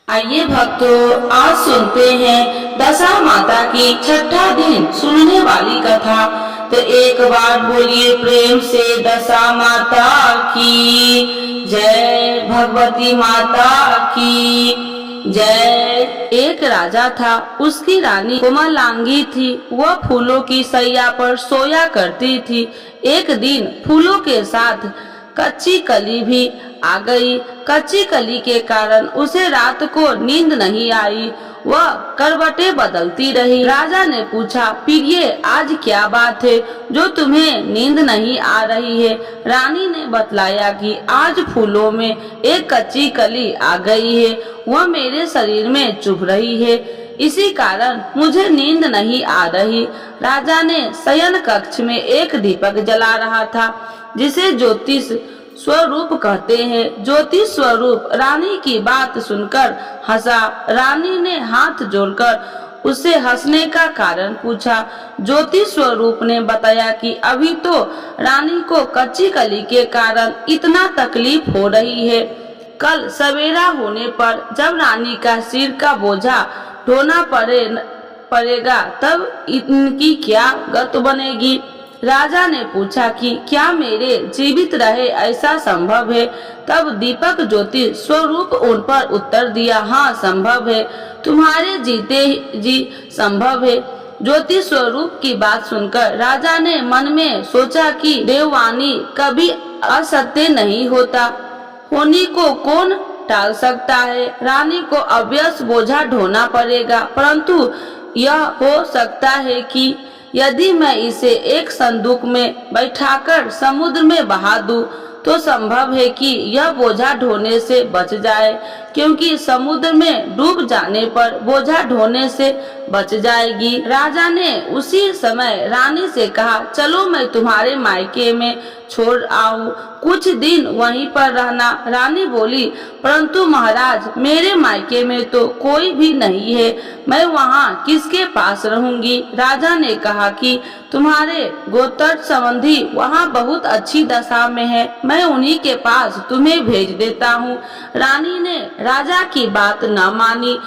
आइए भक्तों, आज सुनते हैं दशा माता की छठा दिन सुनने वाली कथा। तो एक बार बोलिए प्रेम से दशा माता की जय, भगवती माता की जय। एक राजा था, उसकी रानी कोमलांगी थी। वह फूलों की सैया पर सोया करती थी। एक दिन फूलों के साथ कच्ची कली भी आ गई। कच्ची कली के कारण उसे रात को नींद नहीं आई। वह करवटें बदलती रही। राजा ने पूछा, प्रिय, आज क्या बात है जो तुम्हें नींद नहीं आ रही है? रानी ने बतलाया कि आज फूलों में एक कच्ची कली आ गई है। वह मेरे शरीर में चुभ रही है, इसी कारण मुझे नींद नहीं आ रही। राजा ने शयन कक्ष में एक दीपक जला रहा था, जिसे ज्योतिष स्वरूप कहते हैं। ज्योतिष स्वरूप रानी की बात सुनकर हंसा। रानी ने हाथ जोड़कर उससे हंसने का कारण पूछा। ज्योतिष स्वरूप ने बताया कि अभी तो रानी को कच्ची कली के कारण इतना तकलीफ हो रही है। कल सवेरा होने पर जब रानी का सिर का बोझा ढोना पड़ेगा, तब इनकी क्या गत बनेगी? राजा ने पूछा कि क्या मेरे जीवित रहे ऐसा संभव है? तब दीपक ज्योति स्वरूप उन पर उत्तर दिया, हाँ संभव है, तुम्हारे जीते जी संभव है। ज्योति स्वरूप की बात सुनकर राजा ने मन में सोचा कि देववाणी कभी असत्य नहीं होता, होनी को कौन टाल सकता है। रानी को अवश्य बोझा ढोना पड़ेगा, परंतु यह हो सकता है कि यदि मैं इसे एक संदूक में बैठाकर समुद्र में बहा दूं, तो संभव है कि यह बोझा ढोने से बच जाए, क्योंकि समुद्र में डूब जाने पर बोझा ढोने से बच जाएगी। राजा ने उसी समय रानी से कहा, चलो मैं तुम्हारे मायके में छोड़ आऊं, कुछ दिन वहीं पर रहना। रानी बोली, परंतु महाराज, मेरे मायके में तो कोई भी नहीं है, मैं वहाँ किसके पास रहूंगी? राजा ने कहा कि तुम्हारे गोत्र संबंधी वहाँ बहुत अच्छी दशा में है, मैं उन्हीं के पास तुम्हें भेज देता हूँ। रानी ने राजा की बात न मानी।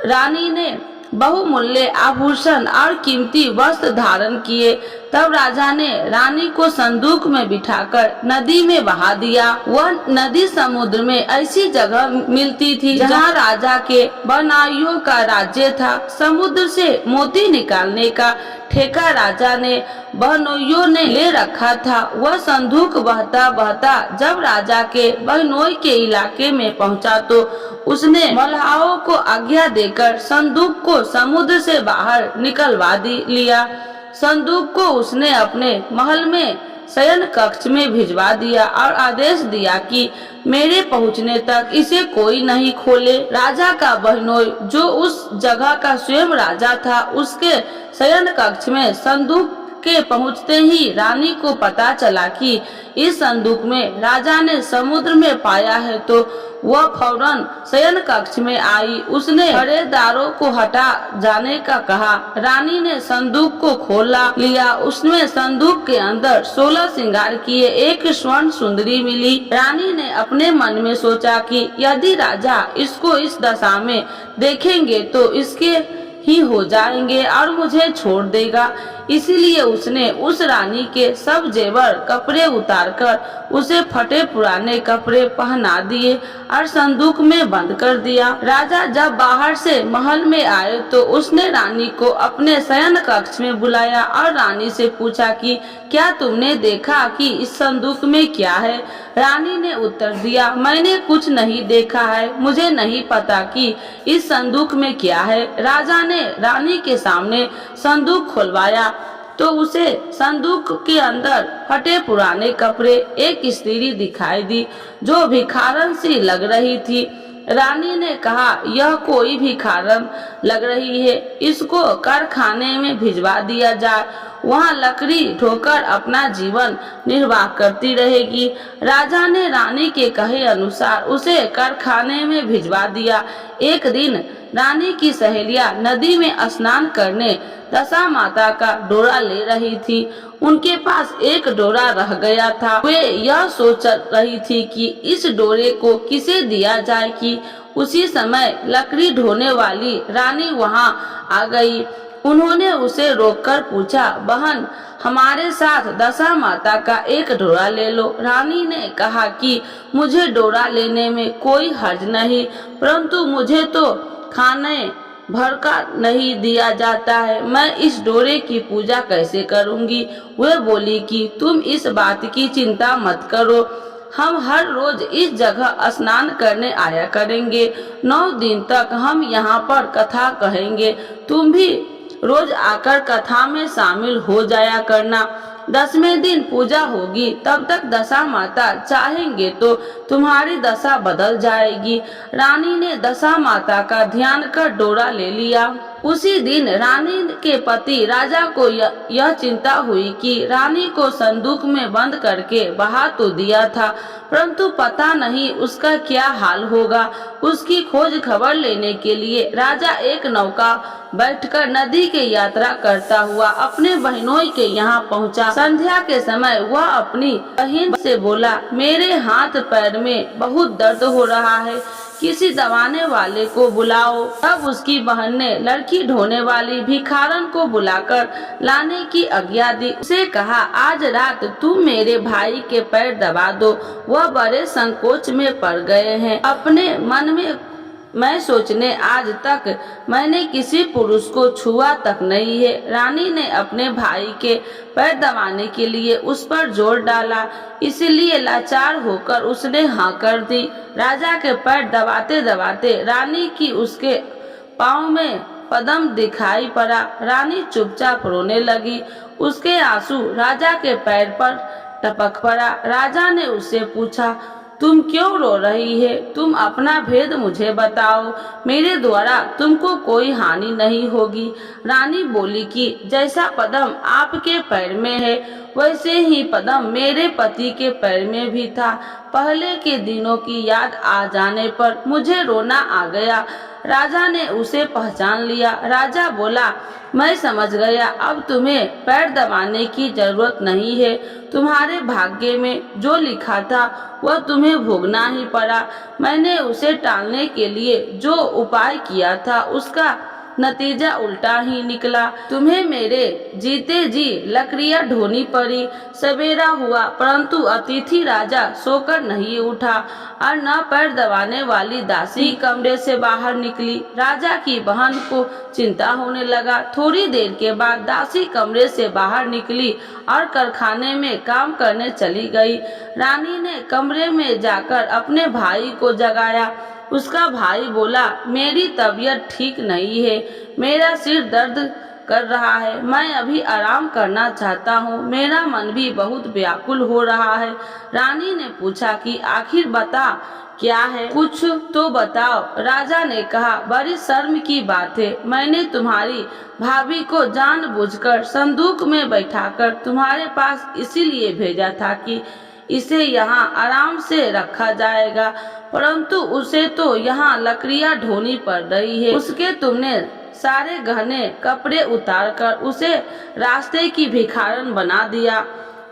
रानी ने बहुमूल्य आभूषण और कीमती वस्त्र धारण किए। तब राजा ने रानी को संदूक में बिठाकर नदी में बहा दिया। वह नदी समुद्र में ऐसी जगह मिलती थी जहाँ राजा के बनाइयों का राज्य था। समुद्र से मोती निकालने का ठेका राजा ने बहनोइयों ने ले रखा था। वह संदूक बहता बहता जब राजा के बहनोई के इलाके में पहुंचा, तो उसने मल्लाहों को आज्ञा देकर संदूक को समुद्र से बाहर निकलवा लिया। संदूक को उसने अपने महल में शयन कक्ष में भिजवा दिया और आदेश दिया कि मेरे पहुंचने तक इसे कोई नहीं खोले। राजा का बहनोई, जो उस जगह का स्वयं राजा था, उसके शयन कक्ष में संदूक के पहुंचते ही रानी को पता चला कि इस संदूक में राजा ने समुद्र में पाया है, तो वह फौरन शयन कक्ष में आई। उसने पहरेदारों को हटा जाने का कहा। रानी ने संदूक को खोला लिया। उसमें संदूक के अंदर 16 श्रृंगार किए एक स्वर्ण सुंदरी मिली। रानी ने अपने मन में सोचा कि यदि राजा इसको इस दशा में देखेंगे तो इसके ही हो जाएंगे और मुझे छोड़ देगा। इसीलिए उसने उस रानी के सब जेवर कपड़े उतारकर उसे फटे पुराने कपड़े पहना दिए और संदूक में बंद कर दिया। राजा जब बाहर से महल में आए तो उसने रानी को अपने शयन कक्ष में बुलाया और रानी से पूछा कि क्या तुमने देखा कि इस संदूक में क्या है? रानी ने उत्तर दिया, मैंने कुछ नहीं देखा है, मुझे नहीं पता कि इस संदूक में क्या है। राजा ने रानी के सामने संदूक खुलवाया तो उसे संदूक के अंदर फटे पुराने कपड़े, एक स्त्री दिखाई दी जो भिखारन सी लग रही थी। रानी ने कहा, यह कोई भिखारन लग रही है, इसको कारखाने में भिजवा दिया जाए, वहाँ लकड़ी ठोकर अपना जीवन निर्वाह करती रहेगी। राजा ने रानी के कहे अनुसार उसे कारखाने में भिजवा दिया। एक दिन रानी की सहेलियां नदी में स्नान करने दशा माता का डोरा ले रही थी। उनके पास एक डोरा रह गया था। वे यह सोच रही थी कि इस डोरे को किसे दिया जाए कि उसी समय लकड़ी ढोने वाली रानी वहां आ गई। उन्होंने उसे रोककर पूछा, बहन, हमारे साथ दशा माता का एक डोरा ले लो। रानी ने कहा कि मुझे डोरा लेने में कोई हर्ज नहीं, परंतु मुझे तो खाने भर का नहीं दिया जाता है, मैं इस डोरे की पूजा कैसे करूंगी। वह बोली कि तुम इस बात की चिंता मत करो, हम हर रोज इस जगह स्नान करने आया करेंगे। 9 दिन तक हम यहाँ पर कथा कहेंगे, तुम भी रोज आकर कथा में शामिल हो जाया करना। 10वें दिन पूजा होगी, तब तक दशा माता चाहेंगे तो तुम्हारी दशा बदल जाएगी। रानी ने दशा माता का ध्यान कर डोरा ले लिया। उसी दिन रानी के पति राजा को यह चिंता हुई कि रानी को संदूक में बंद करके बहा तो दिया था, परंतु पता नहीं उसका क्या हाल होगा। उसकी खोज खबर लेने के लिए राजा एक नौका बैठकर नदी की यात्रा करता हुआ अपने बहनोई के यहाँ पहुँचा। संध्या के समय वह अपनी बहन से बोला, मेरे हाथ पैर में बहुत दर्द हो रहा है, किसी दबाने वाले को बुलाओ। तब उसकी बहन ने लड़की ढोने वाली भिखारन को बुलाकर लाने की आज्ञा दी। उसे कहा, आज रात तुम मेरे भाई के पैर दबा दो, वह बड़े संकोच में पड़ गए हैं। अपने मन में मैं सोचने आज तक मैंने किसी पुरुष को छुआ तक नहीं है। रानी ने अपने भाई के पैर दबाने के लिए उस पर जोर डाला, इसलिए लाचार होकर उसने हाँ कर दी। राजा के पैर दबाते दबाते रानी की उसके पाँव में पदम दिखाई पड़ा। रानी चुपचाप रोने लगी, उसके आंसू राजा के पैर पर टपक पड़ा। राजा ने उससे पूछा, तुम क्यों रो रही है? तुम अपना भेद मुझे बताओ, मेरे द्वारा तुमको कोई हानि नहीं होगी। रानी बोली कि जैसा पदम आपके पैर में है, वैसे ही पदम मेरे पति के पैर में भी था। पहले के दिनों की याद आ जाने पर मुझे रोना आ गया। राजा ने उसे पहचान लिया। राजा बोला, मैं समझ गया, अब तुम्हें पैर दबाने की जरूरत नहीं है। तुम्हारे भाग्य में जो लिखा था वह तुम्हें भोगना ही पड़ा। मैंने उसे टालने के लिए जो उपाय किया था उसका नतीजा उल्टा ही निकला। तुम्हें मेरे जीते जी लकड़ियां ढोनी पड़ी। सवेरा हुआ, परंतु अतिथि राजा सोकर नहीं उठा और न पैर दबाने वाली दासी कमरे से बाहर निकली। राजा की बहन को चिंता होने लगा। थोड़ी देर के बाद दासी कमरे से बाहर निकली और कारखाने में काम करने चली गई। रानी ने कमरे में जाकर अपने भाई को जगाया। उसका भाई बोला, मेरी तबीयत ठीक नहीं है, मेरा सिर दर्द कर रहा है, मैं अभी आराम करना चाहता हूँ, मेरा मन भी बहुत व्याकुल हो रहा है। रानी ने पूछा कि आखिर बता क्या है, कुछ तो बताओ। राजा ने कहा, बड़ी शर्म की बात है, मैंने तुम्हारी भाभी को जानबूझकर संदूक में बैठाकर तुम्हारे पास इसीलिए भेजा था कि इसे यहाँ आराम से रखा जाएगा, परंतु उसे तो यहाँ लकड़ियाँ ढोनी पड़ रही है। उसके तुमने सारे गहने कपड़े उतारकर उसे रास्ते की भिखारन बना दिया।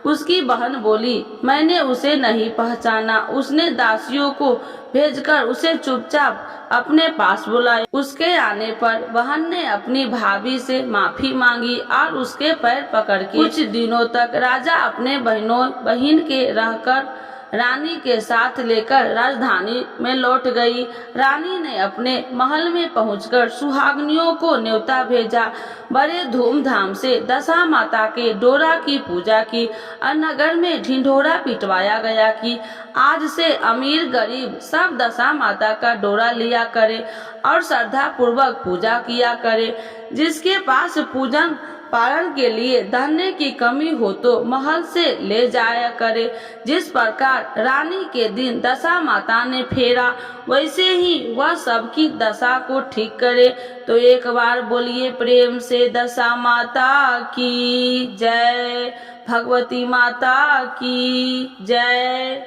उसकी बहन बोली, मैंने उसे नहीं पहचाना। उसने दासियों को भेजकर उसे चुपचाप अपने पास बुलाया। उसके आने पर बहन ने अपनी भाभी से माफी मांगी और उसके पैर पकड़ के कुछ दिनों तक राजा अपने बहन के रहकर रानी के साथ लेकर राजधानी में लौट गई। रानी ने अपने महल में पहुंचकर सुहागनियों को न्योता भेजा। बड़े धूमधाम से दशा माता के डोरा की पूजा की और नगर में ढिंढोरा पिटवाया गया कि आज से अमीर गरीब सब दशा माता का डोरा लिया करे और श्रद्धा पूर्वक पूजा किया करे। जिसके पास पूजन पालन के लिए धन की कमी हो तो महल से ले जाया करे। जिस प्रकार रानी के दिन दशा माता ने फेरा, वैसे ही वह सबकी दशा को ठीक करे। तो एक बार बोलिए प्रेम से दशा माता की जय, भगवती माता की जय।